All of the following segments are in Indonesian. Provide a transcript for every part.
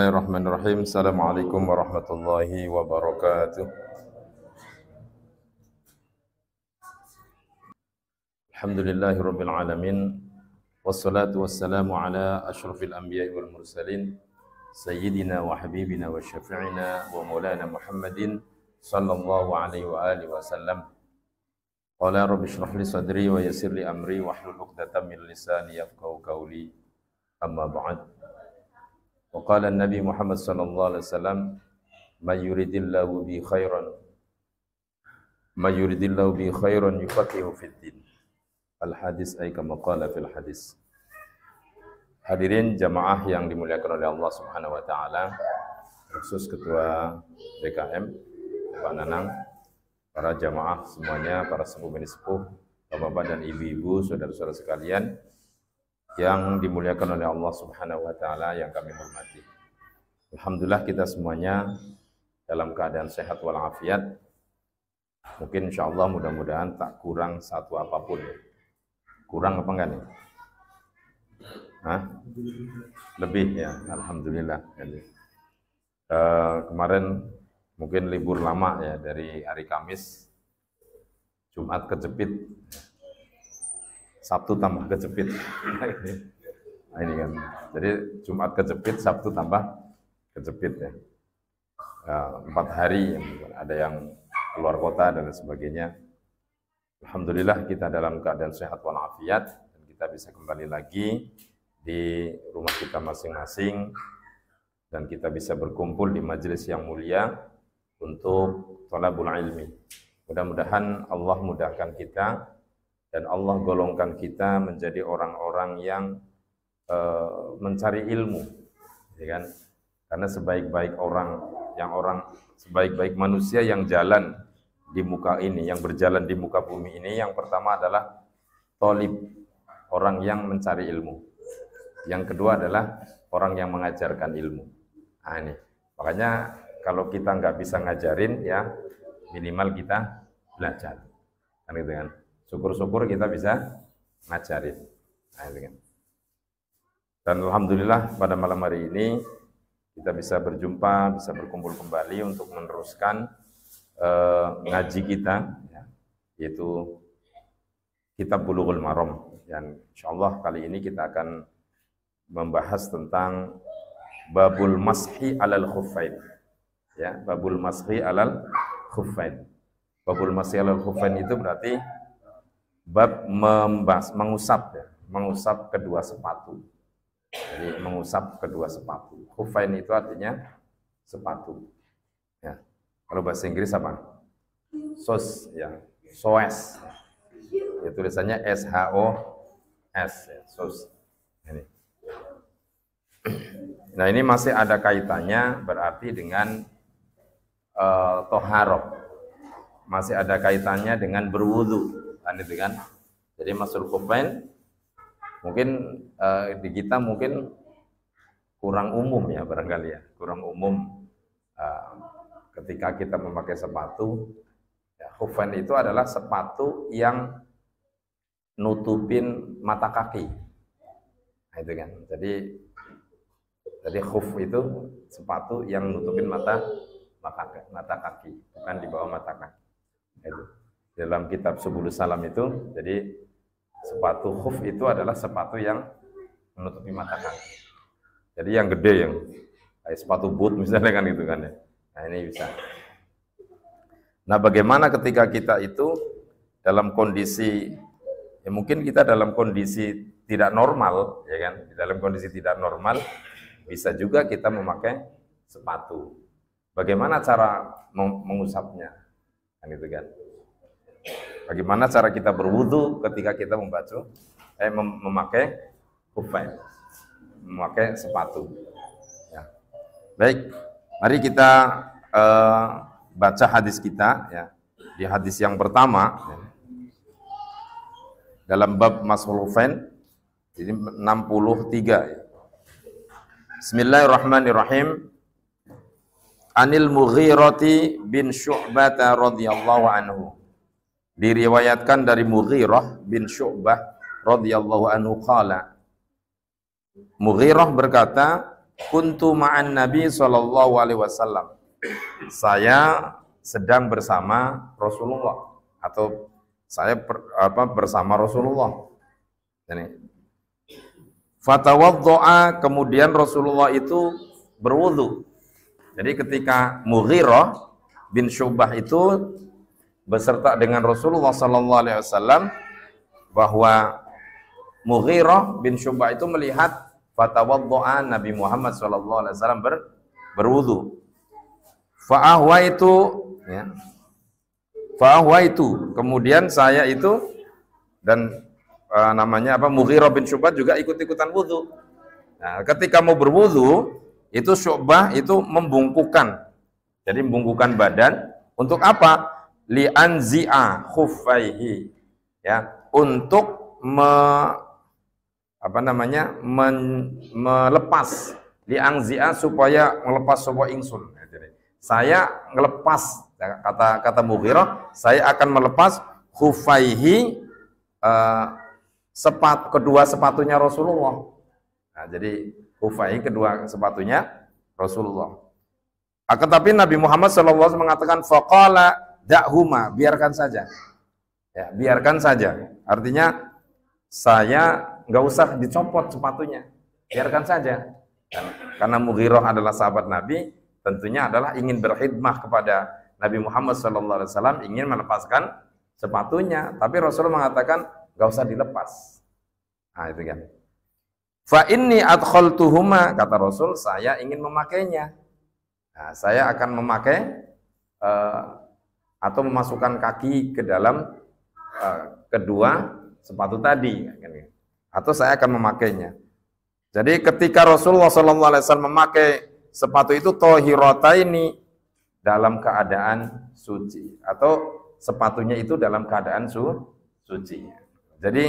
Bismillahirrahmanirrahim. Assalamualaikum warahmatullahi wabarakatuh. Alhamdulillahirabbil alamin. Wassalatu wassalamu ala asyrafil anbiya'i wal mursalin sayyidina wa habibina wa syafi'ina wa maulana Muhammadin sallallahu alaihi wa alihi wasallam. Qala rabbi shrah li sadri wa yassir li amri wahlul 'uqdatam min lisani yafqahu qawli. Amma ba'd. Wa qala an-nabi Muhammad sallallahu alaihi wasallam, "May yuridillahu bi khairan yufaqihu fid din." Al-hadis ay kama qala fil hadis. Hadirin jamaah yang dimuliakan oleh Allah Subhanahu wa taala, khusus ketua DKM Pak Nanang, para jamaah semuanya, para sepuh-sepuh, bapak-bapak dan ibu-ibu, saudara-saudara sekalian yang dimuliakan oleh Allah Subhanahu wa taala yang kami hormati. Alhamdulillah kita semuanya dalam keadaan sehat walafiat. Mungkin insyaallah mudah-mudahan tak kurang satu apapun. Kurang apa enggak nih? Hah? Lebih ya, alhamdulillah. Kemarin mungkin libur lama ya, dari hari Kamis, Jumat kejepit, Sabtu tambah kejepit. Nah, ini kan. Jadi Jumat kejepit, Sabtu tambah kejepit ya. 4 hari, ada yang keluar kota dan sebagainya. Alhamdulillah kita dalam keadaan sehat walafiat dan kita bisa kembali lagi di rumah kita masing-masing dan kita bisa berkumpul di majelis yang mulia untuk thalabul ilmi. Mudah-mudahan Allah mudahkan kita dan Allah golongkan kita menjadi orang-orang yang mencari ilmu, ya kan? Karena sebaik-baik sebaik-baik manusia yang jalan di muka ini, yang berjalan di muka bumi ini, yang pertama adalah thalib, orang yang mencari ilmu. Yang kedua adalah orang yang mengajarkan ilmu. Nah, ini. Makanya kalau kita nggak bisa ngajarin, ya minimal kita belajar. Kan gitu kan? Syukur-syukur kita bisa ngajarin. Nah, itu kan. Dan alhamdulillah pada malam hari ini kita bisa berjumpa, bisa berkumpul kembali untuk meneruskan ngaji kita, ya, yaitu Kitab Bulughul Maram. Dan insyaallah kali ini kita akan membahas tentang babul mashi alal khuffain. Ya, babul mashi alal khuffain. Babul mashi alal khuffain itu berarti bab mengusap, ya, mengusap kedua sepatu. Jadi mengusap kedua sepatu. Khuffain itu artinya sepatu. Ya. Kalau bahasa Inggris apa? Sos, ya, soes. Ya, tulisannya SHOS, ya, sos. Ini. Nah, ini masih ada kaitannya berarti dengan toharoh. Masih ada kaitannya dengan berwudu. Kan itu kan? Jadi masul khuffain mungkin di kita mungkin kurang umum ya, barangkali ya, kurang umum ketika kita memakai sepatu. Ya, khuffain itu adalah sepatu yang nutupin mata kaki. Nah, itu kan. Jadi khuf itu sepatu yang nutupin mata kaki, bukan di bawah mata kaki. Itu. Dalam kitab Subulus Salam itu, jadi sepatu khuf itu adalah sepatu yang menutupi mata kaki. Jadi yang gede, yang kayak sepatu boot misalnya kan gitu kan ya. Nah, ini bisa. Nah, bagaimana ketika kita itu dalam kondisi, ya mungkin kita dalam kondisi tidak normal, ya kan? Dalam kondisi tidak normal bisa juga kita memakai sepatu. Bagaimana cara mengusapnya? Kan gitu kan. Bagaimana cara kita berwudu ketika kita memakai khuffain, memakai sepatu. Ya. Baik, mari kita baca hadis kita. Ya. Di hadis yang pertama, ya, dalam bab mashul khuffain, jadi 63. Ya. Bismillahirrahmanirrahim. Anil Mughirati bin Syu'bah radhiyallahu anhu. Diriwayatkan dari Mughirah bin Syu'bah radhiyallahu anhu qala. Mughirah berkata, kuntu ma'an Nabi sallallahu alaihi wasallam. Saya sedang bersama Rasulullah atau saya bersama Rasulullah. Ini. Fatawaddo'a, kemudian Rasulullah itu berwudu. Jadi ketika Mughirah bin Syu'bah itu beserta dengan Rasulullah sallallahu alaihi wasallam, bahwa Mughirah bin Syu'bah itu melihat fatawaddo'a Nabi Muhammad sallallahu alaihi wasallam berwudu. Fa'ahwaitu, ya. Fa'ahwaitu, kemudian saya itu dan namanya apa, Mughirah bin Syu'bah juga ikut-ikutan wudu. Nah, ketika mau berwudu itu Syu'bah itu membungkukkan, jadi membungkukkan badan untuk apa? Li'anzi'a khuffaihi, ya, untuk melepas, li'anzi'a supaya melepas sapa ingsun. Jadi saya ngelepas, kata Mughirah, saya akan melepas khuffaihi, kedua sepatunya Rasulullah. Nah, jadi khuffaihi kedua sepatunya Rasulullah. Akan tapi Nabi Muhammad SAW mengatakan faqala da'huma, biarkan saja. Ya, biarkan saja. Artinya saya nggak usah dicopot sepatunya, biarkan saja. Karena Mughirah adalah sahabat Nabi, tentunya adalah ingin berkhidmah kepada Nabi Muhammad SAW, ingin melepaskan sepatunya. Tapi Rasulullah mengatakan nggak usah dilepas. Nah itu kan. Fa inni adkhaltuhuma, kata Rasul, saya ingin memakainya. Nah, saya akan memakai atau memasukkan kaki ke dalam kedua sepatu tadi, atau saya akan memakainya. Jadi ketika Rasulullah SAW memakai sepatu itu tohirataini, dalam keadaan suci, atau sepatunya itu dalam keadaan suci. Jadi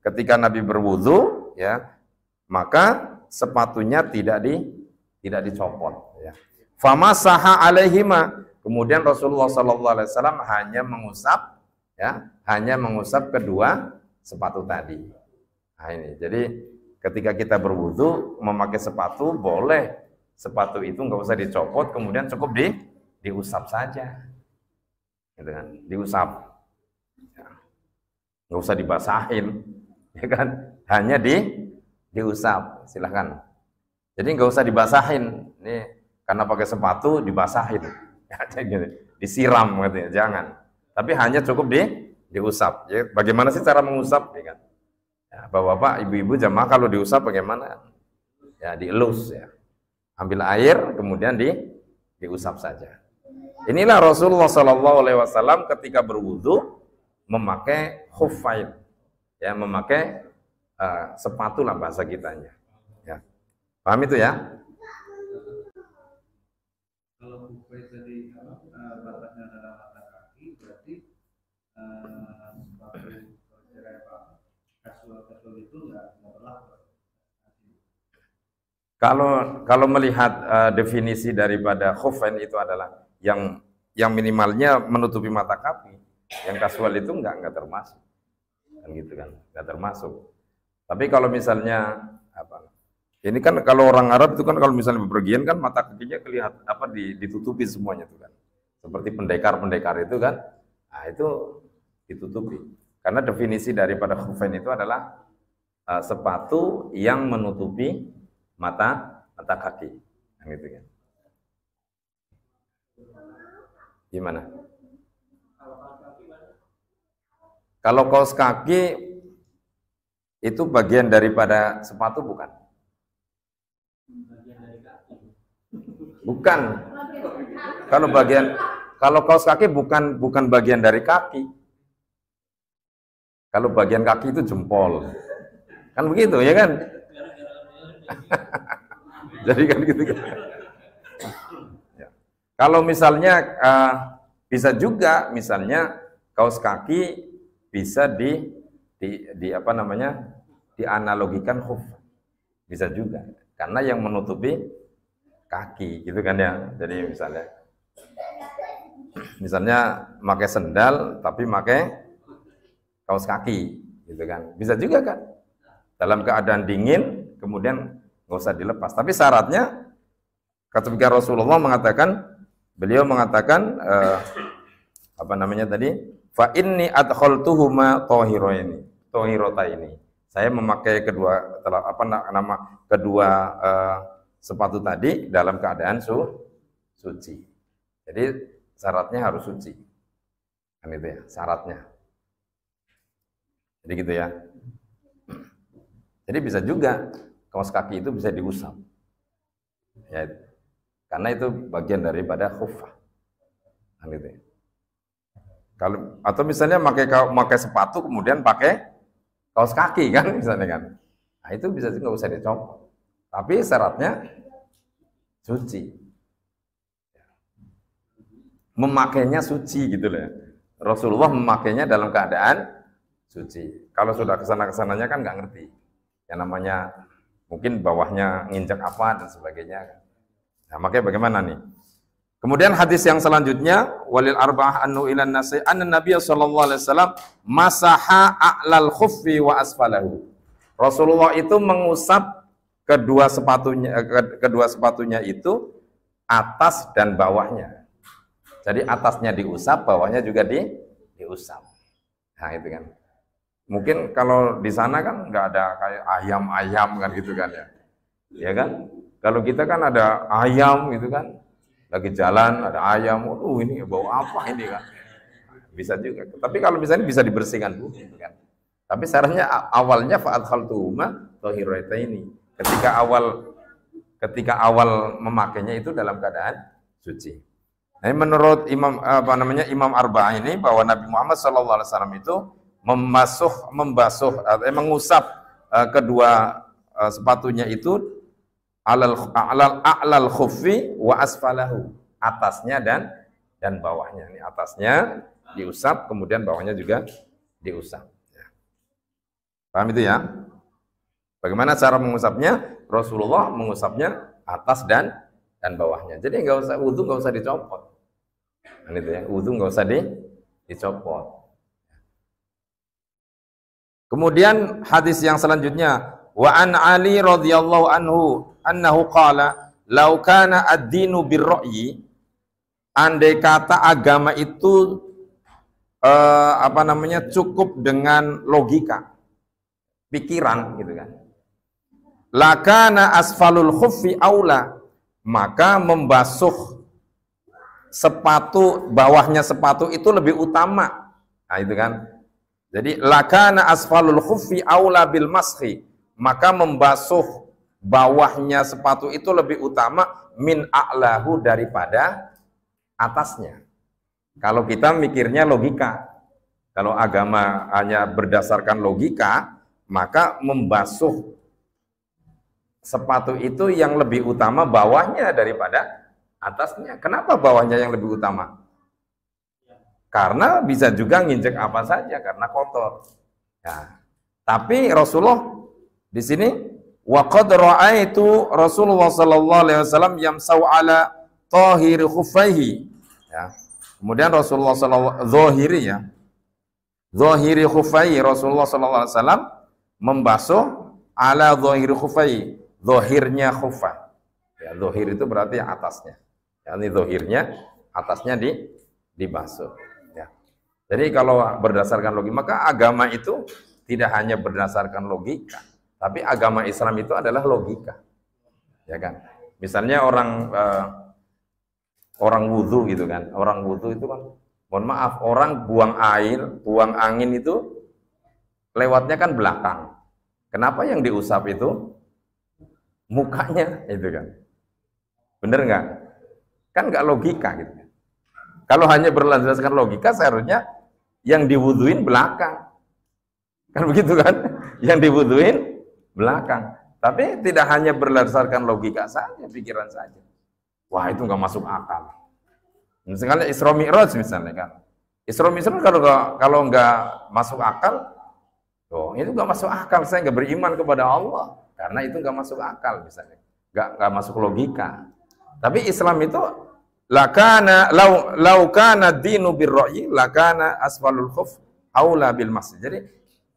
ketika Nabi berwudu, ya, maka sepatunya tidak dicopot. Ya. Famasaha alaihima, kemudian Rasulullah SAW hanya mengusap, ya, hanya mengusap kedua sepatu tadi. Nah ini, jadi ketika kita berwudu memakai sepatu, boleh sepatu itu nggak usah dicopot, kemudian cukup diusap saja, gitu kan, diusap, ya. Nggak usah dibasahin, ya kan, hanya diusap, silahkan. Jadi nggak usah dibasahin, nih karena pakai sepatu dibasahin, ya, disiram, gitu ya, jangan. Tapi hanya cukup diusap. Ya, bagaimana sih cara mengusap, ya kan? Ya, bapak-bapak, ibu-ibu jamaah kalau diusap bagaimana? Ya, dielus, ya. Ambil air, kemudian diusap saja. Inilah Rasulullah SAW ketika berwudu memakai khuffain, ya, memakai sepatu lah bahasa kitanya. Ya. Paham itu ya? Kalau khuffain tadi batasnya adalah mata kaki, berarti sepatu kasual itu nggak berlaku. Kalau melihat definisi daripada khuffain itu adalah yang minimalnya menutupi mata kaki, yang kasual itu nggak termasuk, kan gitu kan, nggak termasuk. Tapi kalau misalnya apa? Ini kan kalau orang Arab itu kan kalau misalnya bepergian kan mata kakinya kelihatan ditutupi semuanya itu kan, seperti pendekar itu kan, nah itu ditutupi. Karena definisi daripada khuffain itu adalah sepatu yang menutupi mata kaki, kan gitu kan. Gimana? Kalau kaos kaki itu bagian daripada sepatu bukan? Bukan. Kalau kaos kaki bukan bagian dari kaki. Kalau bagian kaki itu jempol. Kan begitu ya kan? Jadi kan gitu kan. Kalau misalnya bisa juga misalnya kaos kaki bisa dianalogikan khuf, bisa juga karena yang menutupi kaki gitu kan ya. Jadi misalnya pakai sendal tapi pakai kaos kaki gitu kan, bisa juga kan, dalam keadaan dingin kemudian nggak usah dilepas. Tapi syaratnya ketika Rasulullah mengatakan, beliau mengatakan apa namanya tadi? Fa inni adkhaltuhuma tahirataini. Saya memakai kedua sepatu tadi dalam keadaan suci. Jadi syaratnya harus suci. Kan itu ya, syaratnya. Jadi gitu ya. Jadi bisa juga kaos kaki itu bisa diusap. Ya, karena itu bagian daripada khufah. Kan gitu ya. Kalau atau misalnya pakai sepatu kemudian pakai kaos kaki kan misalnya kan. Nah, itu bisa nggak usah dicopot. Tapi syaratnya suci. Memakainya suci gitu loh ya. Rasulullah memakainya dalam keadaan suci. Kalau sudah kesana-kesananya kan nggak ngerti. Yang namanya mungkin bawahnya nginjak apa dan sebagainya. Nah, makanya bagaimana nih? Kemudian hadis yang selanjutnya, walil arba'ah annu ilan nasi anna Nabiy sallallahu alaihi wasallam masaha a'lal khuffi wa asfalahu. Rasulullah itu mengusap kedua sepatunya itu atas dan bawahnya. Jadi atasnya diusap, bawahnya juga diusap. Nah, itu kan. Mungkin kalau di sana kan nggak ada kayak ayam-ayam kan gitu kan ya. Ya kan? Kalau kita kan ada ayam gitu kan. Lagi jalan ada ayam, ini bau apa ini kan. Bisa juga. Tapi kalau misalnya bisa dibersihkan dulu gitu kan. Tapi syaratnya awalnya fa'adkhaltuhuma tahirataini. Ketika awal memakainya itu dalam keadaan suci. Nah, menurut Imam Arba'ah ini bahwa Nabi Muhammad SAW itu mengusap kedua sepatunya itu a'lal khuffi wa asfalahu, atasnya dan bawahnya. Ini atasnya diusap, kemudian bawahnya juga diusap. Paham itu ya? Bagaimana cara mengusapnya? Rasulullah mengusapnya atas dan bawahnya. Jadi nggak usah wudu, nggak usah dicopot. Kan itu ya, wudu nggak usah dicopot. Kemudian hadis yang selanjutnya, wa an Ali radhiyallahu anhu annahu qala law kana ad-dinu bir-ra'yi, andai kata agama itu cukup dengan logika, pikiran gitu kan. Lakana asfalul khuffi aula, maka membasuh sepatu, bawahnya sepatu itu lebih utama. Nah, itu kan. Jadi lakana asfalul khuffi aula bil mashi, maka membasuh bawahnya sepatu itu lebih utama min a'lahu, daripada atasnya. Kalau kita mikirnya logika, kalau agama hanya berdasarkan logika, maka membasuh sepatu itu yang lebih utama bawahnya daripada atasnya. Kenapa bawahnya yang lebih utama? Karena bisa juga nginjek apa saja karena kotor. Nah, tapi Rasulullah di sini wa qad ra'aitu Rasulullah sallallahu alaihi wasallam yamsau ala tahir khuffaihi. Ya. Kemudian Rasulullah sallallahu zahiri khuffaihi, Rasulullah sallallahu alaihi wasallam membasuh ala zahiri khuffaihi, zahirnya khuffah. Ya, zahir itu berarti atasnya. Ya, ini zahirnya, atasnya dibasuh. Jadi kalau berdasarkan logika, maka agama itu tidak hanya berdasarkan logika, tapi agama Islam itu adalah logika, ya kan? Misalnya orang wudhu gitu kan, orang wudhu itu kan, mohon maaf, orang buang air, buang angin itu lewatnya kan belakang. Kenapa yang diusap itu mukanya itu kan? Bener nggak? Kan nggak logika gitu. Kalau hanya berdasarkan logika, seharusnya yang diwuduin belakang. Kan begitu kan? Yang diwuduin belakang. Tapi tidak hanya berdasarkan logika saja, pikiran saja. Wah, itu nggak masuk akal. Misalnya Isra Mi'raj misalnya kan. Isra Mi'raj kalau nggak masuk akal, itu nggak masuk akal. Saya nggak beriman kepada Allah. Karena itu nggak masuk akal misalnya. Nggak masuk logika. Tapi Islam itu lakana laukana dinu birra'yi lakana asfalul khuf aula bil masjid. Jadi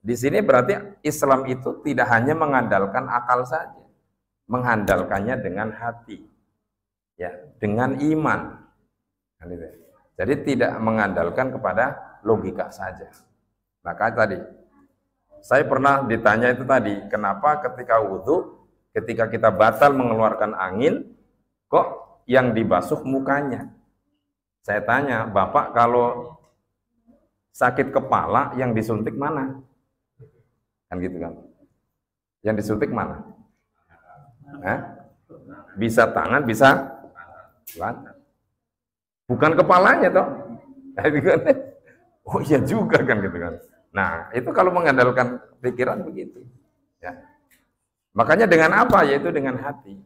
di sini berarti Islam itu tidak hanya mengandalkan akal saja, mengandalkannya dengan hati, ya, dengan iman. Jadi tidak mengandalkan kepada logika saja. Maka tadi saya pernah ditanya itu tadi, kenapa ketika wudhu, ketika kita batal mengeluarkan angin, kok yang dibasuh mukanya? Saya tanya, Bapak kalau sakit kepala yang disuntik mana? Kan gitu kan? Yang disuntik mana? Bisa tangan, bisa tangan. Bukan kepalanya toh. Oh iya juga kan gitu kan. Nah, itu kalau mengandalkan pikiran begitu. Ya. Makanya dengan apa? Yaitu dengan hati,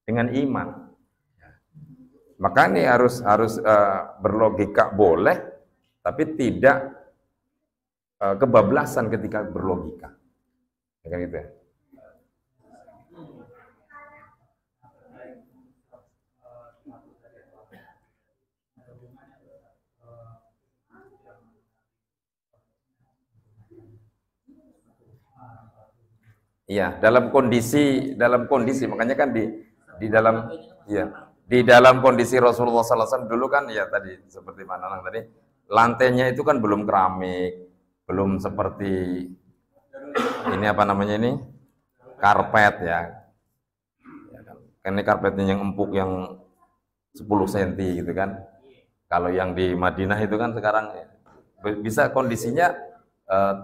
dengan iman. Ya. Maka ini harus berlogika boleh, tapi tidak kebablasan ketika berlogika. Ya, kan gitu ya. Iya, dalam kondisi makanya kan di dalam di dalam kondisi Rasulullah SAW dulu kan ya tadi seperti mana tadi lantainya itu kan belum keramik, belum seperti ini apa namanya ini karpet ya. Kan ini karpetnya yang empuk yang 10 cm gitu kan. Kalau yang di Madinah itu kan sekarang bisa kondisinya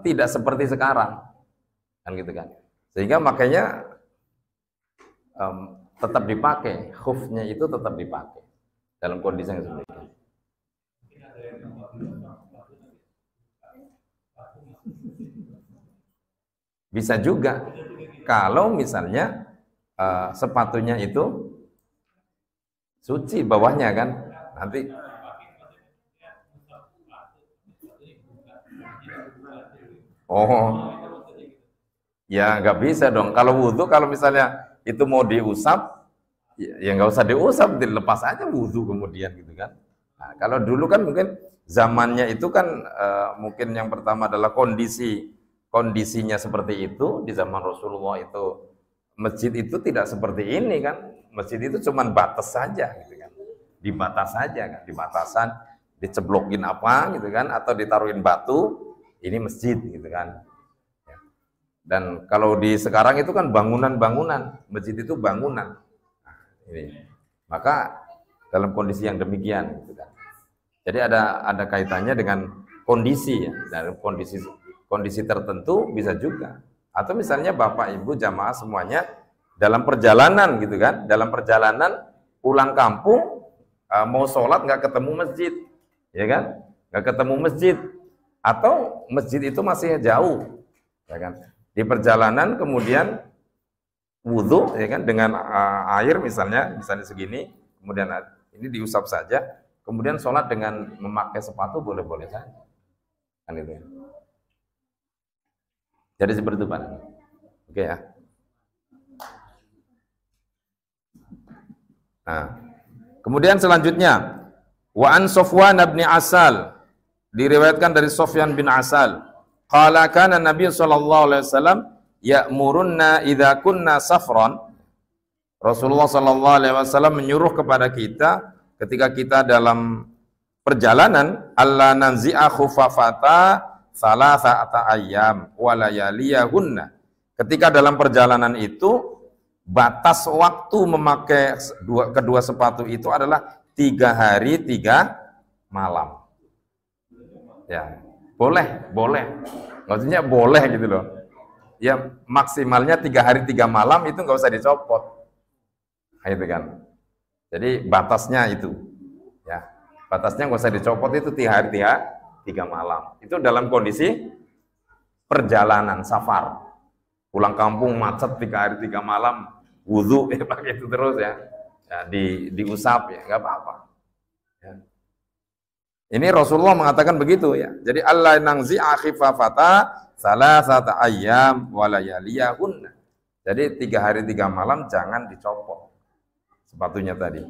tidak seperti sekarang kan gitu kan. Sehingga makanya tetap dipakai, khufnya itu tetap dipakai dalam kondisi yang seperti itu. Bisa juga kalau misalnya sepatunya itu suci bawahnya kan, nanti ya nggak bisa dong. Kalau wudhu, kalau misalnya itu mau diusap, ya nggak usah diusap, dilepas aja wudhu kemudian gitu kan. Nah, kalau dulu kan mungkin zamannya itu kan mungkin yang pertama adalah kondisinya seperti itu. Di zaman Rasulullah itu masjid itu tidak seperti ini kan. Masjid itu cuma batas saja gitu kan. Dibatas saja kan, di batasan diceblokin apa gitu kan, atau ditaruhin batu, ini masjid gitu kan. Dan kalau di sekarang itu kan bangunan-bangunan, masjid itu bangunan. Nah, ini. Maka dalam kondisi yang demikian, gitu kan. Jadi ada kaitannya dengan kondisi ya, dalam kondisi tertentu bisa juga. Atau misalnya Bapak Ibu jamaah semuanya dalam perjalanan gitu kan, dalam perjalanan pulang kampung mau sholat nggak ketemu masjid, ya kan? Nggak ketemu masjid, atau masjid itu masih jauh, ya kan? Di perjalanan kemudian wudhu ya kan dengan air misalnya segini, kemudian ini diusap saja, kemudian sholat dengan memakai sepatu boleh-boleh saja, kan itu. Jadi seperti itu Pak. Oke ya. Nah, kemudian selanjutnya wa an Sofwan bin Asal, diriwayatkan dari Sofyan bin Asal. Qala kana Nabi sallallahu alaihi wasallam ya'murunna idza kunna safran. Rasulullah sallallahu alaihi wasallam menyuruh kepada kita ketika kita dalam perjalanan alla nanzi'a khufafata salasata ayyam wa layaliyahunna. Ketika dalam perjalanan itu batas waktu memakai kedua sepatu itu adalah 3 hari 3 malam. Ya. Boleh. Maksudnya boleh gitu loh. Ya maksimalnya 3 hari 3 malam itu nggak usah dicopot. Nah, itu kan. Jadi batasnya itu. Ya. Batasnya nggak usah dicopot itu 3 hari 3 malam. Itu dalam kondisi perjalanan safar. Pulang kampung macet 3 hari 3 malam, wudhu ya pakai itu terus ya. Ya diusap ya nggak apa-apa. Ya. Ini Rasulullah mengatakan begitu ya. Jadi Allah nangzi'a khifafata salasata ayyam wa layaliyahunna. Jadi 3 hari 3 malam jangan dicopot sepatunya tadi.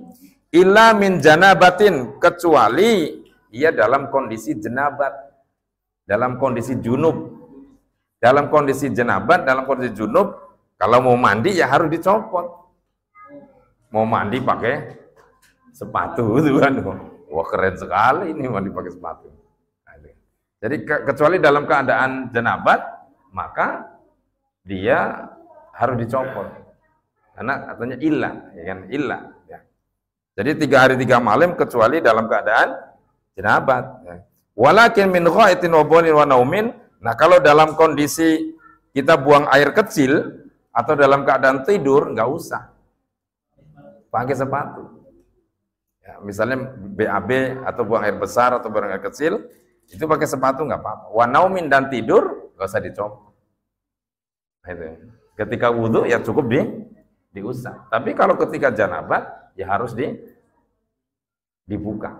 Illa min janabatin, kecuali ia dalam kondisi jenabat, dalam kondisi junub. Dalam kondisi jenabat, dalam kondisi junub Kalau mau mandi ya harus dicopot. Mau mandi pakai sepatu itu kan. Wah keren sekali ini mandi pakai sepatu. Jadi kecuali dalam keadaan jenabat, maka dia harus dicopot. Karena katanya ilah, ya kan? Ilah. Ya. Jadi 3 hari 3 malam kecuali dalam keadaan jenabat. Ya. Walakin min ghaitin wa bawlin wa naumin. Nah kalau dalam kondisi kita buang air kecil atau dalam keadaan tidur, nggak usah pakai sepatu. Ya, misalnya BAB atau buang air besar atau buang air kecil, itu pakai sepatu nggak apa-apa. Wa naumin dan tidur nggak usah dicopot. Nah, itu. Ketika wudhu ya cukup diusap. Tapi kalau ketika janabat ya harus dibuka.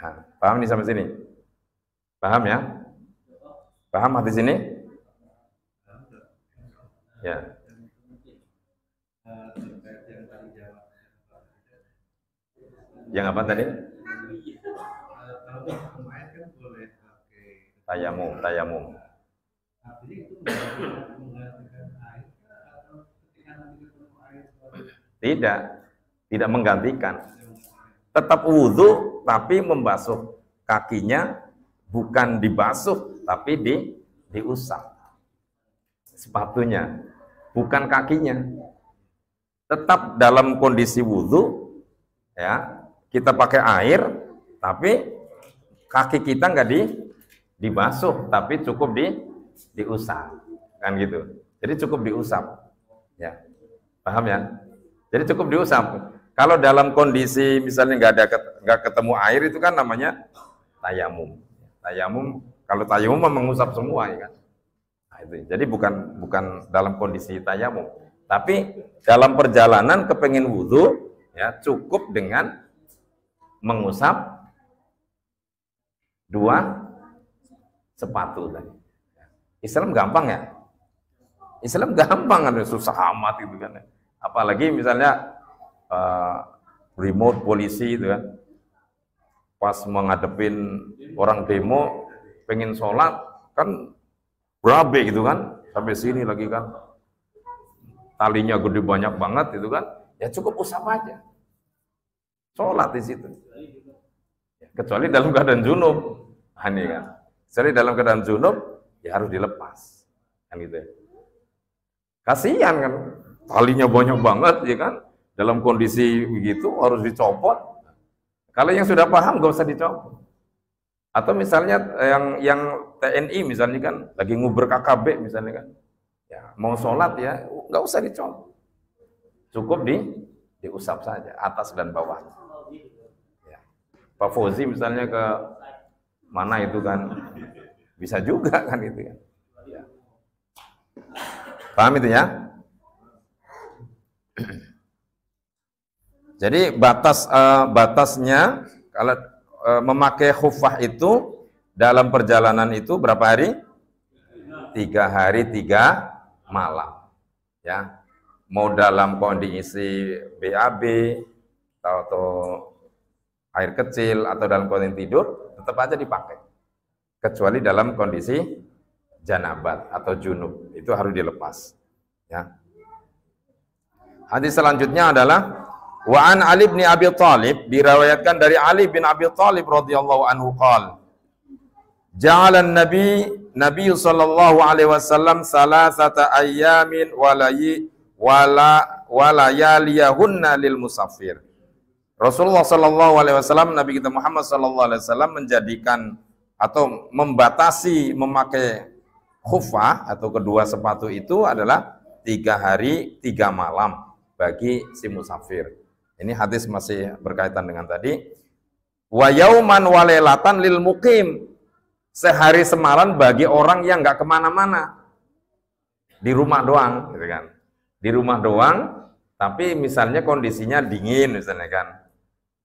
Nah, paham nih sampai sini? Paham ya? Paham hadis ini? Ya. Yang apa tadi? Tayamum. Tidak menggantikan. Tetap wudhu tapi membasuh kakinya, bukan dibasuh tapi diusap sepatunya, bukan kakinya. Tetap dalam kondisi wudhu, ya kita pakai air, tapi kaki kita nggak dibasuh, tapi cukup diusap, kan gitu. Jadi cukup diusap, ya paham ya? Jadi cukup diusap. Kalau dalam kondisi misalnya nggak ketemu air itu kan namanya tayamum. Kalau tayamum mengusap semua, ya kan? Nah, itu. Jadi bukan dalam kondisi tayamum, tapi dalam perjalanan kepengen wudhu, ya cukup dengan mengusap 2 sepatu tadi. Islam gampang ya? Islam gampang kan, susah amat itu kan. Apalagi misalnya remote polisi itu kan, pas menghadepin orang demo pengen sholat kan berabe gitu kan, sampai sini lagi kan, talinya gede banyak banget itu kan, ya cukup usap aja, sholat di situ. Kecuali dalam keadaan junub, ini kan, kecuali dalam keadaan junub ya harus dilepas, kan gitu. Kasihan kan, talinya banyak banget ya kan, dalam kondisi begitu harus dicopot. Kalau yang sudah paham gak usah dicopot. Atau misalnya yang TNI misalnya kan lagi nguber KKB misalnya kan, ya mau sholat ya nggak usah dicopot, cukup diusap saja atas dan bawah. Ya. Pak Fauzi misalnya ke mana itu kan bisa juga kan itu ya. Ya. Paham itu ya? Jadi batasnya kalau memakai khufah itu dalam perjalanan itu berapa hari? 3 hari 3 malam. Ya, mau dalam kondisi BAB atau air kecil atau dalam kondisi tidur tetap aja dipakai. Kecuali dalam kondisi janabat atau junub itu harus dilepas. Ya. Hadis selanjutnya adalah wa an Ali bin Abi Thalib, diriwayatkan dari Ali bin Abi Thalib radhiyallahu anhu qala ja'ala an-nabi sallallahu alaihi wasallam salasata ayyamin wa layaliyahunna lil musafir. Rasulullah sallallahu alaihi wasallam, Nabi kita Muhammad sallallahu alaihi wasallam menjadikan atau membatasi memakai khufah atau kedua sepatu itu adalah 3 hari 3 malam bagi si musafir. Ini hadis masih berkaitan dengan tadi. Wa yauman wa lailatan lil muqim. Sehari semalam bagi orang yang nggak kemana-mana. Di rumah doang, gitu kan. Di rumah doang, tapi misalnya kondisinya dingin, misalnya kan.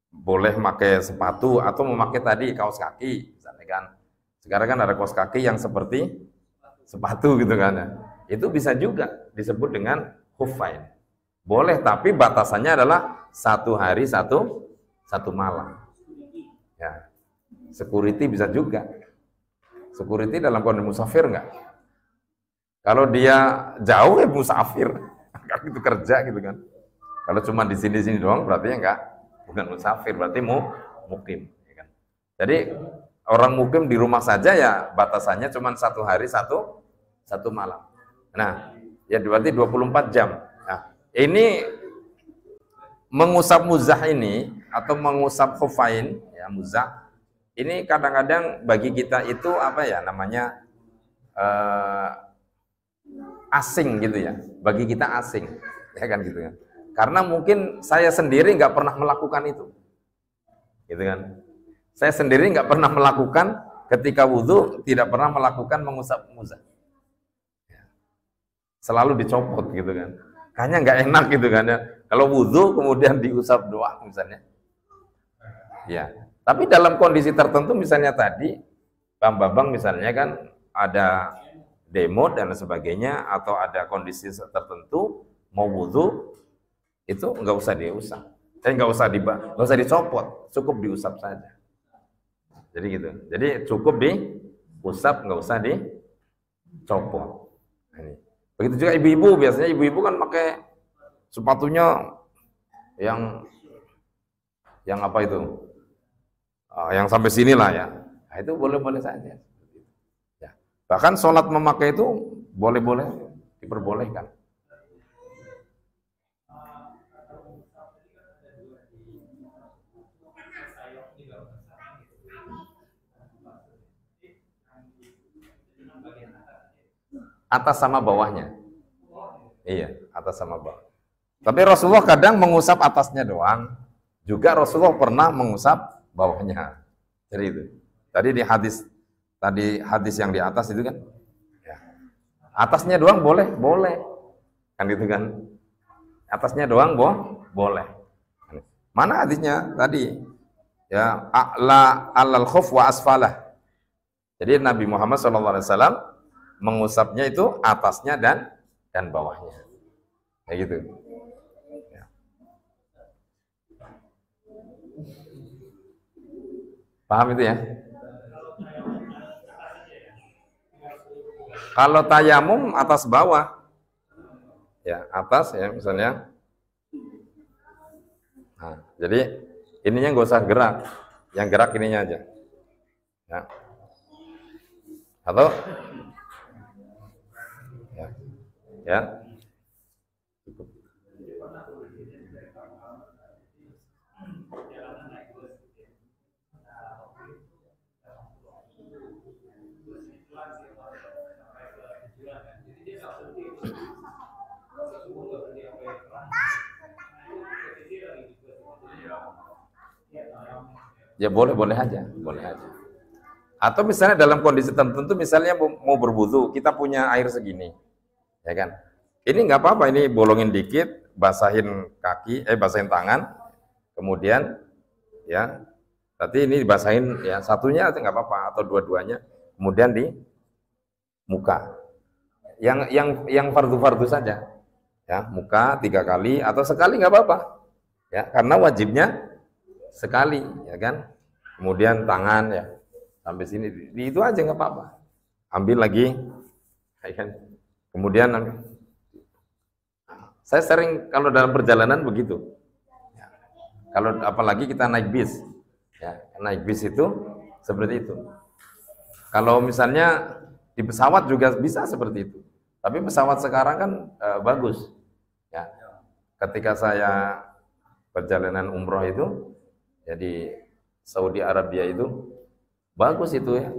Boleh pakai sepatu atau memakai tadi kaos kaki, misalnya kan. Sekarang kan ada kaos kaki yang seperti sepatu gitu kan. Itu bisa juga disebut dengan khuffain. Boleh, tapi batasannya adalah 1 hari 1 malam. Ya. Security bisa juga. Security dalam kondisi musafir enggak? Kalau dia jauh ya musafir. Kalau itu kerja gitu kan. Kalau cuma di sini-sini doang berarti ya enggak, bukan musafir, berarti mukim. Ya kan? Jadi orang mukim di rumah saja ya batasannya cuma 1 hari satu malam. Nah, ya berarti 24 jam. Nah, ini mengusap muzah ini atau mengusap khufain ya muzah ini kadang-kadang bagi kita itu apa ya namanya asing gitu ya, bagi kita asing ya kan gitu kan, karena mungkin saya sendiri nggak pernah melakukan itu gitu kan, saya sendiri nggak pernah melakukan ketika wudhu, tidak pernah melakukan mengusap muzah, selalu dicopot gitu kan, kayaknya nggak enak gitu kan ya, kalau wudhu kemudian diusap doang misalnya ya. Tapi dalam kondisi tertentu misalnya tadi Bang Bambang misalnya kan ada demo dan sebagainya atau ada kondisi tertentu mau wudhu itu nggak usah diusap, nggak usah dicopot, cukup diusap saja. Jadi gitu. Jadi cukup diusap, nggak usah dicopot. Ini. Begitu juga ibu-ibu, biasanya ibu-ibu kan pakai sepatunya yang apa itu? Yang sampai sinilah ya. Nah, itu boleh-boleh saja. Ya. Bahkan sholat memakai itu boleh-boleh, diperbolehkan. Atas sama bawahnya. Iya, atas sama bawah. Tapi Rasulullah kadang mengusap atasnya doang. Juga Rasulullah pernah mengusap bawahnya. Jadi itu. Tadi di hadis yang di atas itu kan. Ya. Atasnya doang boleh. Kan gitu kan. Atasnya doang boleh. Mana hadisnya tadi? Ya, a'la alal khuf wa asfalah. Jadi Nabi Muhammad SAW mengusapnya itu atasnya dan bawahnya. Kayak gitu. Ya. Paham itu ya? Kalau tayamum atas bawah. Ya, atas ya misalnya. Nah, jadi ininya nggak usah gerak. Yang gerak ininya aja. Ya. Atau ya. Ya boleh aja. Atau misalnya dalam kondisi tertentu, misalnya mau berwudu, kita punya air segini, ya kan? Ini nggak apa-apa, ini bolongin dikit, basahin kaki, basahin tangan, kemudian ya, berarti ini dibasahin ya satunya nggak apa-apa atau dua-duanya, kemudian di muka, yang fardu saja, ya muka 3 kali atau sekali nggak apa-apa, ya karena wajibnya sekali, ya kan? Kemudian tangan ya sampai sini, itu aja nggak apa-apa. Ambil lagi, ya kan? Kemudian saya sering kalau dalam perjalanan begitu. Ya. Kalau apalagi kita naik bis, ya naik bis itu seperti itu. Kalau misalnya di pesawat juga bisa seperti itu. Tapi pesawat sekarang kan bagus. Ya. Ketika saya perjalanan umroh itu, jadi Saudi Arabia itu bagus itu ya.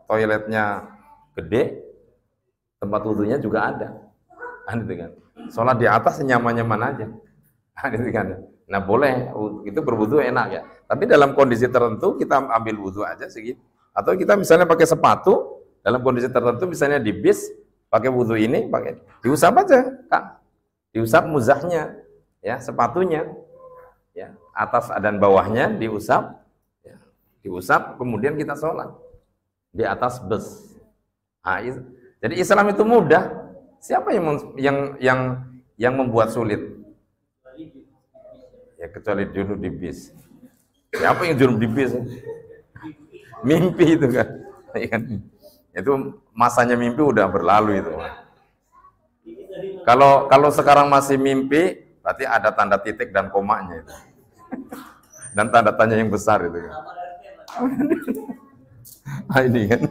Toiletnya gede, tempat wudhunya juga ada. Gitu kan. Sholat di atas nyaman-nyaman aja. Gitu kan. Nah boleh, itu berwudhu enak ya. Tapi dalam kondisi tertentu kita ambil wudhu aja segitu. Atau kita misalnya pakai sepatu, dalam kondisi tertentu misalnya di bis, pakai wudhu ini, diusap aja, Kak. Diusap muzahnya, ya sepatunya, ya atas dan bawahnya diusap, ya, diusap kemudian kita sholat di atas bus. Nah, jadi Islam itu mudah. Siapa yang membuat sulit? Ya kecuali junub di bis. Siapa yang junub di bis? Mimpi itu kan. Itu masanya mimpi udah berlalu itu. Kalau sekarang masih mimpi, berarti ada tanda titik dan komanya itu. Dan tanda tanya yang besar itu kan. Nah, ini kan.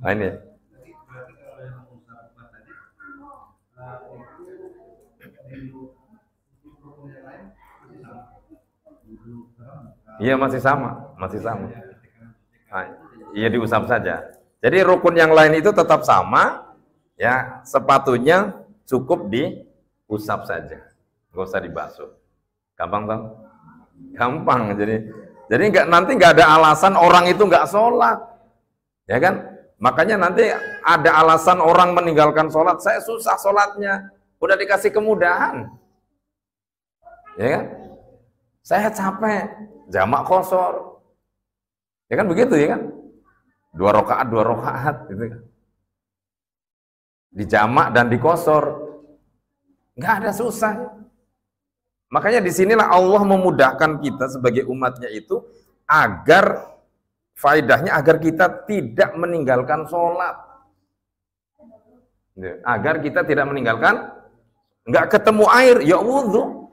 Nah, ini. Jadi berarti kalau yang musab akbar tadi itu di rukun yang lain masih sama. Iya masih sama, masih sama. Nah, iya diusap saja. Jadi rukun yang lain itu tetap sama, ya sepatunya cukup diusap saja, nggak usah dibasuh. Gampang bang? Gampang. Jadi nanti nggak ada alasan orang itu nggak sholat, ya kan? Makanya nanti ada alasan orang meninggalkan sholat. Saya susah sholatnya, udah dikasih kemudahan, ya kan? Saya capek, jamak qashar, ya kan begitu ya kan? 2 rakaat gitu kan? Dijamak dan diqashar, nggak ada susah. Makanya disinilah Allah memudahkan kita sebagai umatnya itu agar faedahnya agar kita tidak meninggalkan sholat, agar kita tidak meninggalkan, nggak ketemu air ya wudhu,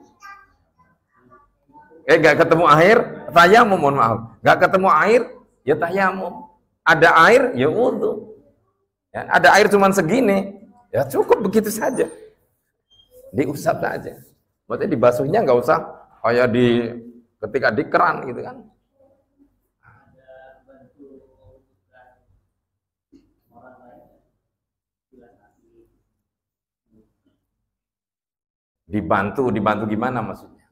nggak ketemu air tayamum, mohon maaf, nggak ketemu air ya tayamum, ada air ya wudhu, ya, ada air cuman segini ya cukup begitu saja, diusap saja. Berarti dibasuhnya nggak usah kayak ketika di keran gitu kan. Dibantu gimana maksudnya?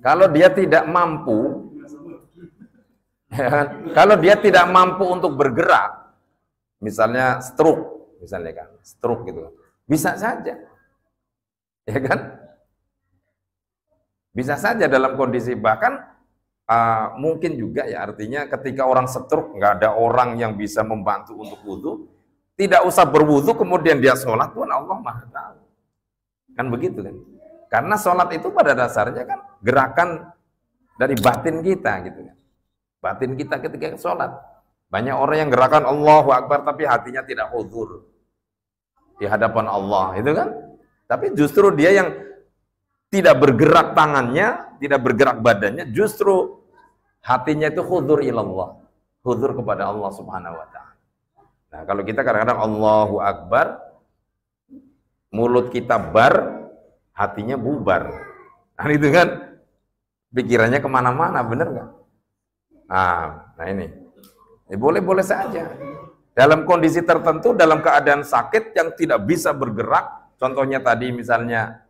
Kalau dia tidak mampu, ya, kalau dia tidak mampu untuk bergerak, misalnya stroke, misalnya kan, stroke gitu, bisa saja, ya kan? Bisa saja dalam kondisi bahkan mungkin juga ya artinya ketika orang stroke nggak ada orang yang bisa membantu untuk wudhu, tidak usah berwudhu kemudian dia sholat pun Allah Maha tahu, kan begitu kan? Karena sholat itu pada dasarnya kan gerakan dari batin kita gitu kan, batin kita ketika sholat. Banyak orang yang gerakan Allahu Akbar tapi hatinya tidak hudzur di hadapan Allah, itu kan? Tapi justru dia yang tidak bergerak tangannya, tidak bergerak badannya, justru hatinya itu hudzur ilallah, hudzur kepada Allah Subhanahu wa taala. Nah, kalau kita kadang-kadang Allahu Akbar, mulut kita bar, hatinya bubar. Nah, itu kan pikirannya kemana-mana, bener nggak? Nah ini. Boleh-boleh saja. Dalam kondisi tertentu, dalam keadaan sakit yang tidak bisa bergerak, contohnya tadi misalnya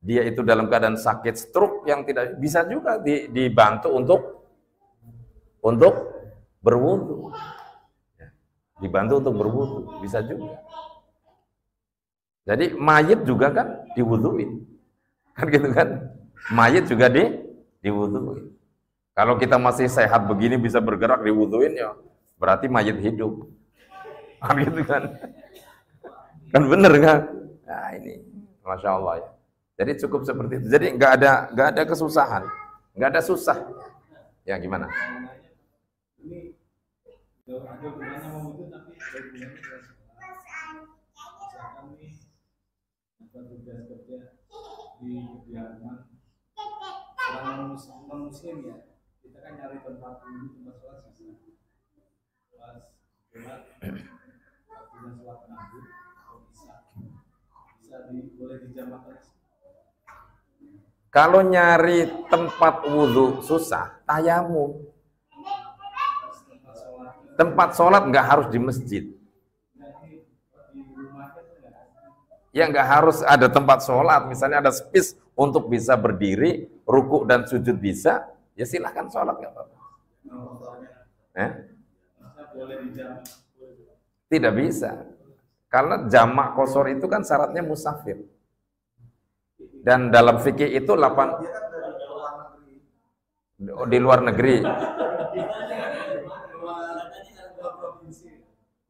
dia itu dalam keadaan sakit stroke yang tidak bisa juga dibantu untuk berwudu. Dibantu untuk berwudu, bisa juga. Jadi mayit juga kan diwuduin. Kan gitu kan? Mayit juga diwuduin. Kalau kita masih sehat begini bisa bergerak diwuduin ya berarti mayit hidup, kan gitu kan? Kan bener kan? Nah ini, masya Allah ya. Jadi cukup seperti itu. Jadi nggak ada kesusahan, nggak ada susah. Ya gimana? Ini ada hubungannya mau itu tapi ada hubungannya dengan misalkan nih tugas kerja di kediaman orang non muslim ya, kita kan nyari tempat dulu tempat sholat susah. Pas sholat waktunya sholat maghrib bisa boleh dijamakkan. Kalau nyari tempat wudhu susah, tayamum. Tempat sholat nggak harus di masjid. Ya nggak harus ada tempat sholat. Misalnya ada space untuk bisa berdiri, ruku dan sujud bisa, ya silahkan sholat nggak apa-apa. Tidak bisa. Karena jamak qashar itu kan syaratnya musafir. Dan dalam fikih itu 8 di luar negeri.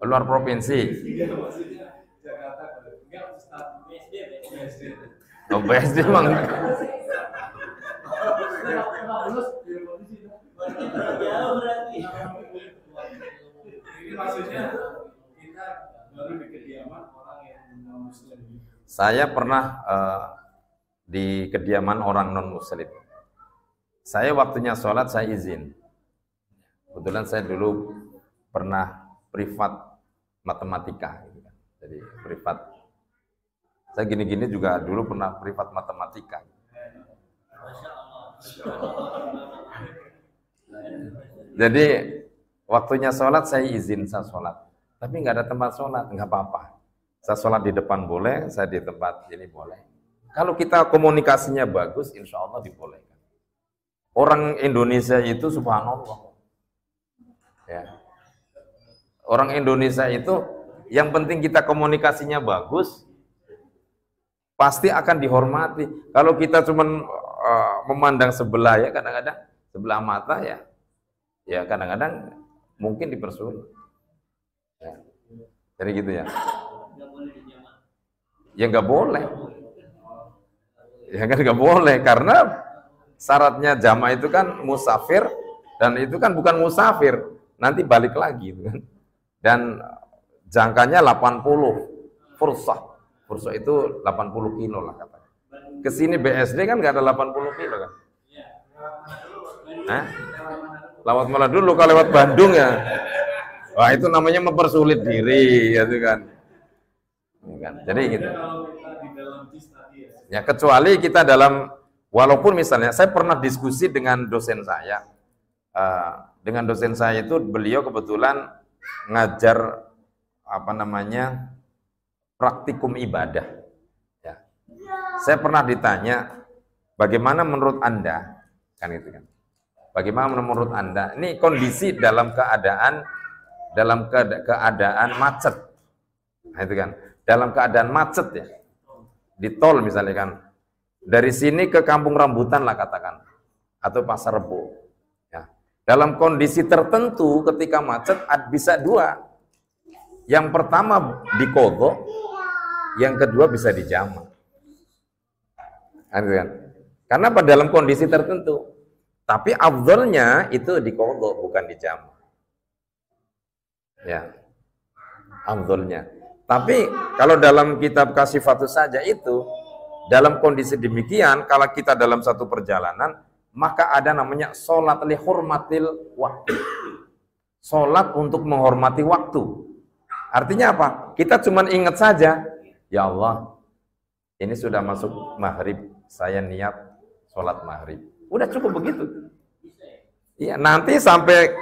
Luar provinsi. Oh, BSD emang. maksudnya kita baru di kediaman orang yang non muslim. Saya pernah di kediaman orang non muslim. Saya waktunya sholat saya izin. Kebetulan saya dulu pernah privat matematika, gitu kan. Jadi privat. Saya gini-gini juga dulu pernah privat matematika. Jadi waktunya sholat saya izin saya sholat, tapi nggak ada tempat sholat, nggak apa-apa. Saya sholat di depan boleh, saya di tempat ini boleh. Kalau kita komunikasinya bagus, insya Allah dibolehkan. Orang Indonesia itu subhanallah. Ya. Orang Indonesia itu yang penting kita komunikasinya bagus, pasti akan dihormati. Kalau kita cuma memandang sebelah ya kadang-kadang sebelah mata ya kadang-kadang mungkin dipersulit. Ya. Jadi gitu ya. Ya nggak boleh. Ya kan nggak boleh karena syaratnya jamaah itu kan musafir dan itu kan bukan musafir, nanti balik lagi gitu kan. Dan jangkanya 80 fursah. Fursah itu 80 kilo lah katanya. Kesini BSD kan nggak ada 80 kilo kan? Hah? Lewat mana dulu kalau lewat Bandung ya? Wah itu namanya mempersulit diri gitu kan. Jadi gitu. Ya kecuali kita dalam, walaupun misalnya saya pernah diskusi dengan dosen saya. Dengan dosen saya itu beliau kebetulan ngajar apa namanya praktikum ibadah. Ya. Saya pernah ditanya, bagaimana menurut Anda, kan itu kan? Bagaimana menurut Anda? Ini kondisi dalam keadaan macet, nah, itu kan? Dalam keadaan macet ya, di tol misalnya kan, dari sini ke Kampung Rambutan lah katakan, atau Pasar Rebo. Ya. Dalam kondisi tertentu ketika macet bisa dua. Yang pertama dikodok, yang kedua bisa dijamak. Kan? Karena pada dalam kondisi tertentu. Tapi afdhalnya itu dikodok bukan dijamak. Ya, afdhalnya. Tapi kalau dalam kitab Kasifatus saja itu dalam kondisi demikian, kalau kita dalam satu perjalanan, maka ada namanya sholat li hurmatil waktu. Sholat untuk menghormati waktu. Artinya apa? Kita cuma ingat saja, ya Allah, ini sudah masuk maghrib, saya niat sholat maghrib. Udah cukup begitu. Iya, nanti sampai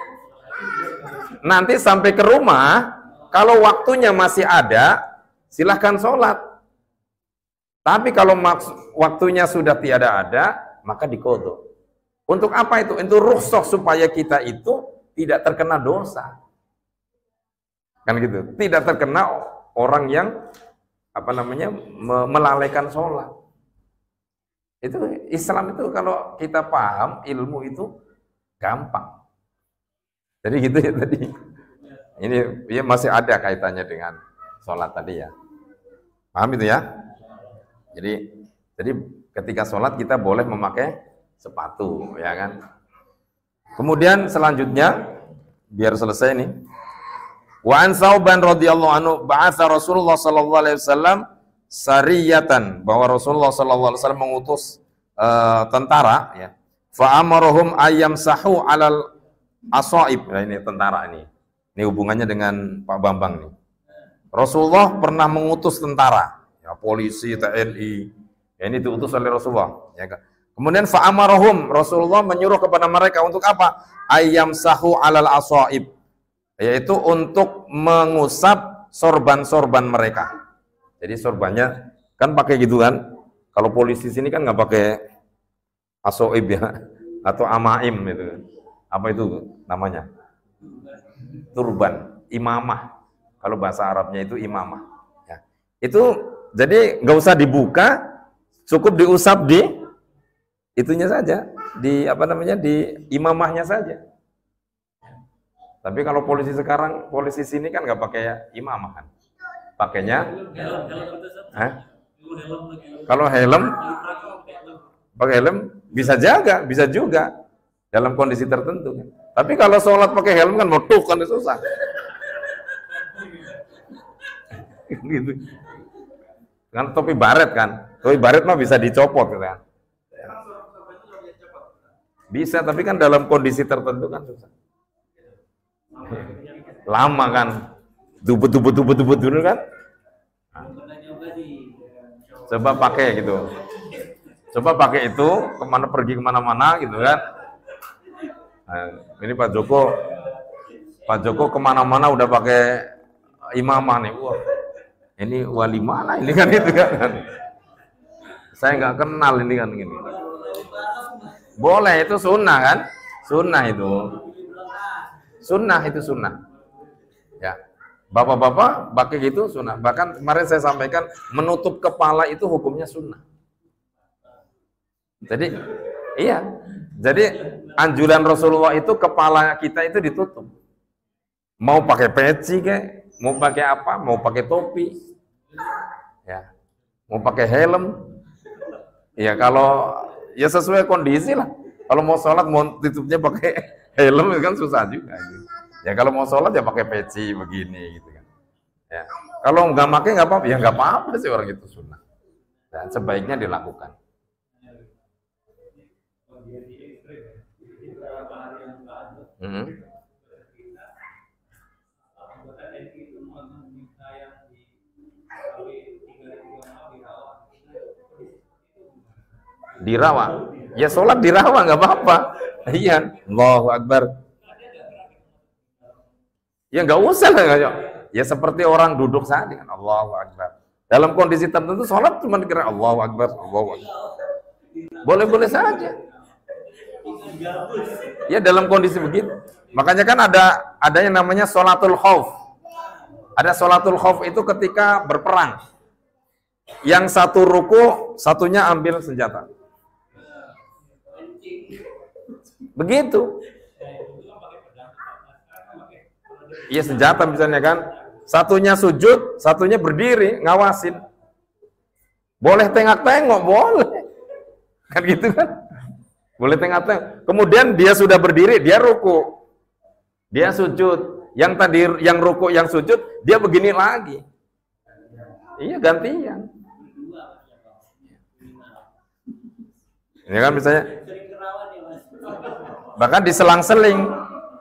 ke rumah, kalau waktunya masih ada, silahkan sholat. Tapi kalau waktunya sudah tiada ada, maka dikodok. Untuk apa itu? Untuk rukhsah supaya kita itu tidak terkena dosa. Kan gitu. Tidak terkena orang yang melalaikan sholat. Itu Islam itu kalau kita paham ilmu itu gampang. Jadi gitu ya tadi. Ini ya masih ada kaitannya dengan sholat tadi ya. Paham itu ya? Jadi ketika sholat kita boleh memakai sepatu, ya kan? Kemudian selanjutnya biar selesai nih. Wa an Tsauban radhiyallahu anhu ba'atsa Rasulullah sallallahu alaihi wasallam sariyatan, bahwa Rasulullah sallallahu alaihi wasallam mengutus tentara ya. Fa amarahum ayyamsahu 'alal asaib. Nah, ini tentara ini. Ini hubungannya dengan Pak Bambang nih. Rasulullah pernah mengutus tentara, ya, polisi, TNI. Ya, ini diutus oleh Rasulullah. Ya, kemudian fa'amarahum, Rasulullah menyuruh kepada mereka untuk apa? Ayyamsahu 'alal asaib, yaitu untuk mengusap sorban-sorban mereka. Jadi sorbannya kan pakai gitu kan? Kalau polisi sini kan nggak pakai asaib ya, atau amaim itu. Apa itu namanya? Turban, imamah. Kalau bahasa Arabnya itu imamah. Ya. Itu jadi nggak usah dibuka, cukup diusap di itunya saja, di di imamahnya saja. Tapi kalau polisi sekarang, polisi sini kan nggak pakai imamah kan, pakainya. Kalau helm, pakai helm bisa juga dalam kondisi tertentu. Tapi kalau sholat pakai helm kan metuk kan susah. Gitu. Kan topi baret kan. Topi baret mah bisa dicopot gitu kan. Bisa, tapi kan dalam kondisi tertentu kan susah. Lama kan. Dubut dulu kan. Nah. Coba pakai gitu. Coba pakai itu pergi kemana-mana gitu kan. Nah, ini Pak Joko kemana-mana udah pakai imamah nih. Wah, ini wali mana ini kan itu kan. Saya nggak kenal ini kan gini. Boleh, itu sunnah kan? Sunnah itu. Sunnah itu sunnah. Ya. Bapak-bapak pakai gitu sunnah. Bahkan kemarin saya sampaikan menutup kepala itu hukumnya sunnah. Jadi iya. Jadi anjuran Rasulullah itu kepala kita itu ditutup. Mau pakai peci kayak, mau pakai apa? Mau pakai topi. Ya. Mau pakai helm. Ya kalau ya sesuai kondisi lah. Kalau mau sholat mau tutupnya pakai helm kan susah juga. Ya kalau mau sholat ya pakai peci begini gitu kan. Ya. Kalau nggak pakai nggak apa-apa, ya nggak apa-apa sih orang itu sunnah. Dan sebaiknya dilakukan. Di rawa, ya sholat di rawa nggak apa-apa. Iya, Allahu Akbar. Ya nggak usah lah, ya seperti orang duduk saja kan, Allahu Akbar. Dalam kondisi tertentu sholat cuma dikira Allahu Akbar, Allahu Akbar. Boleh-boleh saja. Ya dalam kondisi begitu. Makanya kan ada yang namanya sholatul khauf. Ada sholatul khauf itu ketika berperang. Yang satu ruku, satunya ambil senjata. Begitu. Iya senjata misalnya kan. Satunya sujud, satunya berdiri, ngawasin. Boleh tengok-tengok, boleh. Kan gitu kan. Boleh tengok-tengok. Kemudian dia sudah berdiri, dia ruku. Dia sujud. Yang tadi yang ruku, yang sujud, dia begini lagi. Iya gantian. Ini kan misalnya bahkan diselang-seling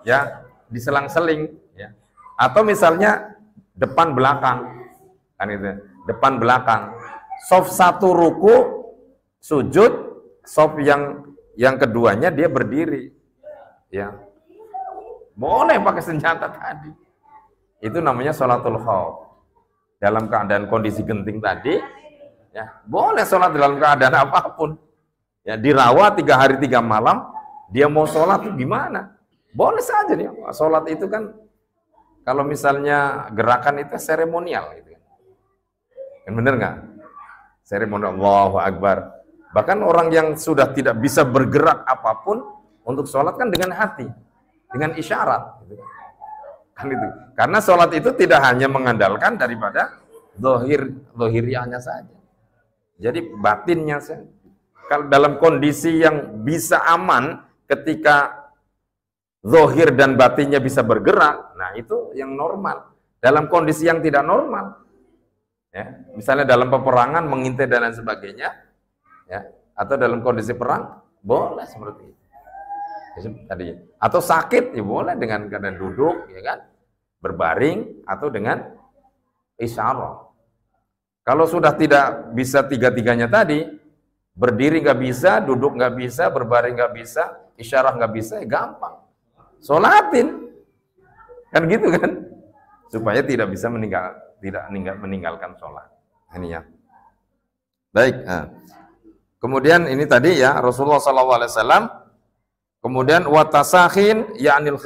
ya, diselang-seling ya. Atau misalnya depan belakang. Kan itu, depan belakang. Soft satu ruku, sujud, soft yang keduanya dia berdiri. Ya. Boleh pakai senjata tadi. Itu namanya sholatul khauf. Dalam keadaan kondisi genting tadi, ya, boleh sholat dalam keadaan apapun. Ya, di rawa 3 hari 3 malam, dia mau sholat itu gimana? Boleh saja nih. Sholat itu kan, kalau misalnya gerakan itu seremonial. Gitu. Kan bener nggak? Seremonial, Allahu Akbar. Bahkan orang yang sudah tidak bisa bergerak apapun, untuk sholat kan dengan hati, dengan isyarat. Gitu. Kan itu. Karena sholat itu tidak hanya mengandalkan daripada zahiriyahnya saja. Jadi batinnya saja. Kalau dalam kondisi yang bisa aman, ketika zahir dan batinnya bisa bergerak, nah itu yang normal. Dalam kondisi yang tidak normal, ya, misalnya dalam peperangan, mengintai dan lain sebagainya, ya, atau dalam kondisi perang, boleh seperti itu. Tadi, atau sakit, ya boleh dengan keadaan duduk, ya kan, berbaring, atau dengan isyarah. Kalau sudah tidak bisa tiga-tiganya tadi, berdiri nggak bisa, duduk nggak bisa, berbaring nggak bisa, isyarah nggak bisa, ya gampang. Sholatin. Kan gitu kan? Supaya tidak bisa meninggalkan sholat. Ini ya. Baik. Nah. Kemudian ini tadi ya, Rasulullah SAW, kemudian watasakhin ya'nil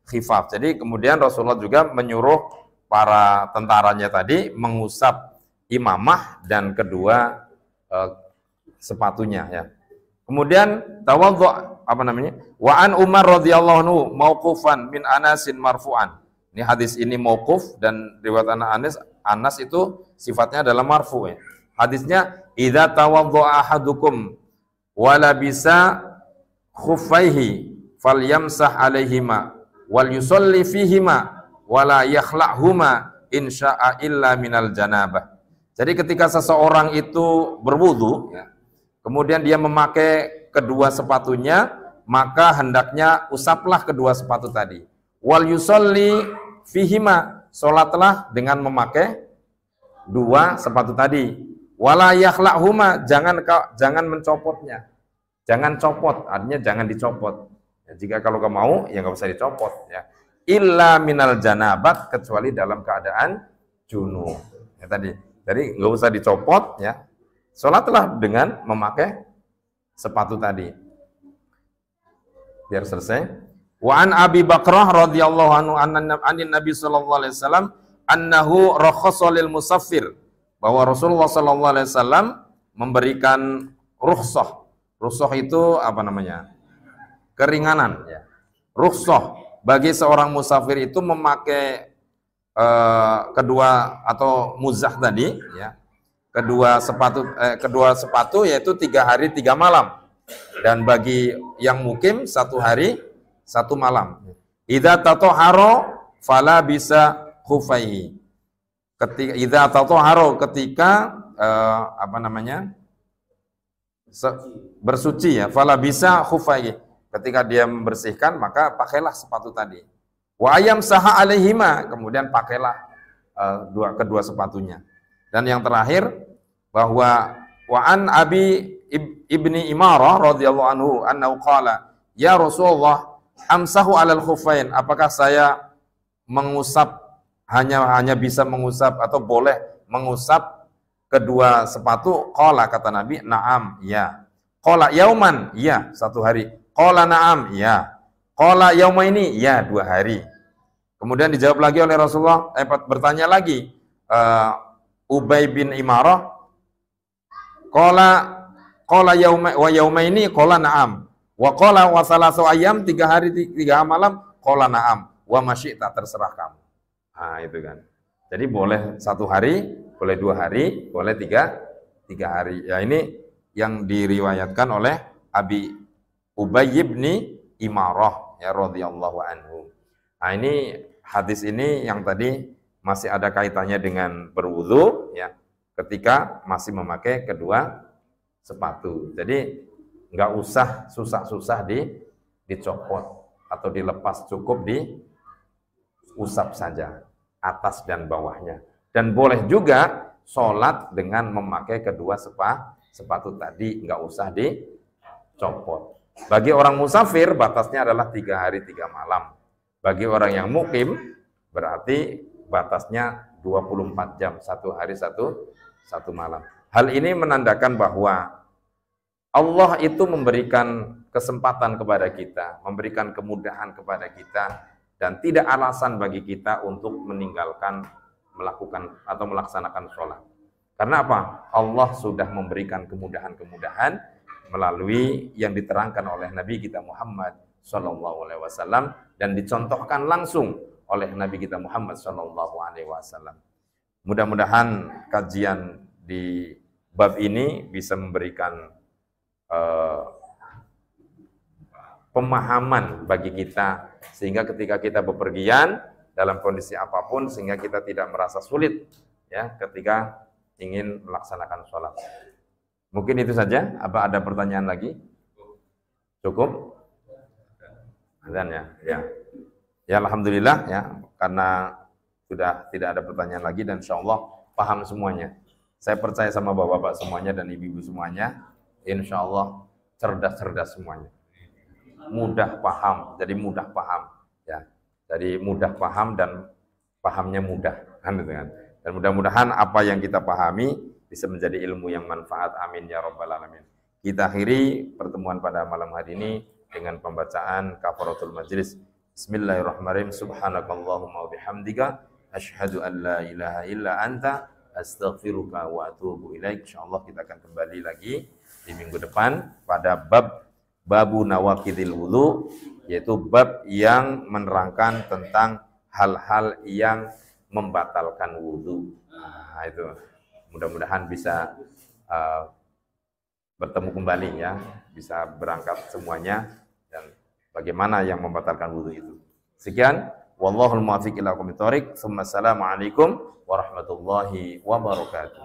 khifaf. Jadi kemudian Rasulullah juga menyuruh para tentaranya tadi mengusap imamah dan kedua sepatunya ya. Kemudian tawadhu apa namanya? Wa an Umar radhiyallahu anhu mauqufan min Anasin marfu'an. Ini hadis ini mauquf dan riwayat Anas itu sifatnya adalah marfu' ya. Hadisnya idza tawaddu'a ahadukum wa labisa khuffaihi falyamsah alaihima wal yusalli fihima wala yakhla'huma insya'a illa minal janabah. Jadi ketika seseorang itu berwudu, ya, kemudian dia memakai kedua sepatunya, maka hendaknya usaplah kedua sepatu tadi. Wal yusolli fihima, sholatlah dengan memakai dua sepatu tadi. Wala yakhla'huma, jangan mencopotnya. Jangan copot, artinya jangan dicopot. Ya, jika kalau kamu mau, ya nggak usah dicopot. Ya. Illa minal janabat, kecuali dalam keadaan junub. Ya, tadi. Jadi nggak usah dicopot, ya. Sholatlah dengan memakai sepatu tadi. Biar selesai. Wa an Abi Bakrah radhiyallahu anhu anin Nabi sallallahu alaihi wasallam annahu rakhasa lil musaffir, bahwa Rasulullah sallallahu alaihi wasallam memberikan rukhsah. Rukhsah itu apa namanya? Keringanan, ya. Rukhsah bagi seorang musafir itu memakai kedua atau muzah tadi, ya, kedua sepatu yaitu 3 hari 3 malam, dan bagi yang mukim 1 hari 1 malam. Idza tatahhara fala bisa khufaihi. Ketika idza tatahhara, ketika bersuci, ya, fala bisa khufaihi, ketika dia membersihkan maka pakailah sepatu tadi. Wa ayam saha alaihima, kemudian pakailah kedua sepatunya. Dan yang terakhir, bahwa wa an Abi ibni Imarah radhiyallahu anhu annahu qala ya Rasulullah amsahu alal khuffain, apakah saya mengusap hanya bisa mengusap atau boleh mengusap kedua sepatu? Qala, kata Nabi, na'am, ya. Qala yauman, ya, 1 hari. Qala na'am, ya. Qala yaumaini, ya, 2 hari. Kemudian dijawab lagi oleh Rasulullah, bertanya lagi Ubay bin Imarah, qala yaumaini, qala na'am. Wa qala wa salasu ayyam, 3 hari 3 malam, qala na'am. Wa masyi'ta, terserah kamu. Nah, itu kan. Jadi boleh 1 hari, boleh 2 hari, boleh 3 hari. Ya, ini yang diriwayatkan oleh Abi Ubay bin Imarah, ya, radhiyallahu anhu. Nah, ini hadis ini yang tadi masih ada kaitannya dengan berwudu, ya, ketika masih memakai kedua sepatu. Jadi nggak usah susah-susah dicopot atau dilepas, cukup diusap saja atas dan bawahnya. Dan boleh juga sholat dengan memakai kedua sepatu tadi, nggak usah dicopot. Bagi orang musafir batasnya adalah 3 hari 3 malam. Bagi orang yang mukim berarti batasnya 24 jam, 1 hari 1 malam. Hal ini menandakan bahwa Allah itu memberikan kesempatan kepada kita, memberikan kemudahan kepada kita, dan tidak alasan bagi kita untuk meninggalkan, melakukan atau melaksanakan sholat. Karena apa? Allah sudah memberikan kemudahan-kemudahan melalui yang diterangkan oleh Nabi kita Muhammad Sallallahu Alaihi Wasallam dan dicontohkan langsung oleh Nabi kita Muhammad Sallallahu Alaihi Wasallam. Mudah-mudahan kajian di bab ini bisa memberikan pemahaman bagi kita, sehingga ketika kita bepergian dalam kondisi apapun, sehingga kita tidak merasa sulit, ya, ketika ingin melaksanakan sholat. Mungkin itu saja. Apa ada pertanyaan lagi? Cukup? Dan ya. Ya, alhamdulillah, ya, karena sudah tidak ada pertanyaan lagi dan insya Allah paham semuanya. Saya percaya sama bapak-bapak semuanya dan ibu-ibu semuanya, insya Allah cerdas-cerdas semuanya. Mudah paham, jadi mudah paham, ya. Jadi mudah paham dan pahamnya mudah, kan, gitu kan. Dan mudah-mudahan apa yang kita pahami bisa menjadi ilmu yang manfaat. Amin ya rabbal alamin. Kita akhiri pertemuan pada malam hari ini dengan pembacaan kafaratul majlis. Bismillahirrahmanirrahim. Subhanakallahumma wa bihamdika asyhadu an la ilaha illa anta astaghfiruka wa atubu ilaik. Insyaallah kita akan kembali lagi di minggu depan pada babu nawaqidil wudu, yaitu bab yang menerangkan tentang hal-hal yang membatalkan wudu. Nah, itu mudah-mudahan bisa bertemu kembali, ya, bisa berangkat semuanya, dan bagaimana yang membatalkan wudu itu. Sekian, Wallahul muwaffiq ila aqwamit thoriq. Assalamualaikum warahmatullahi wabarakatuh.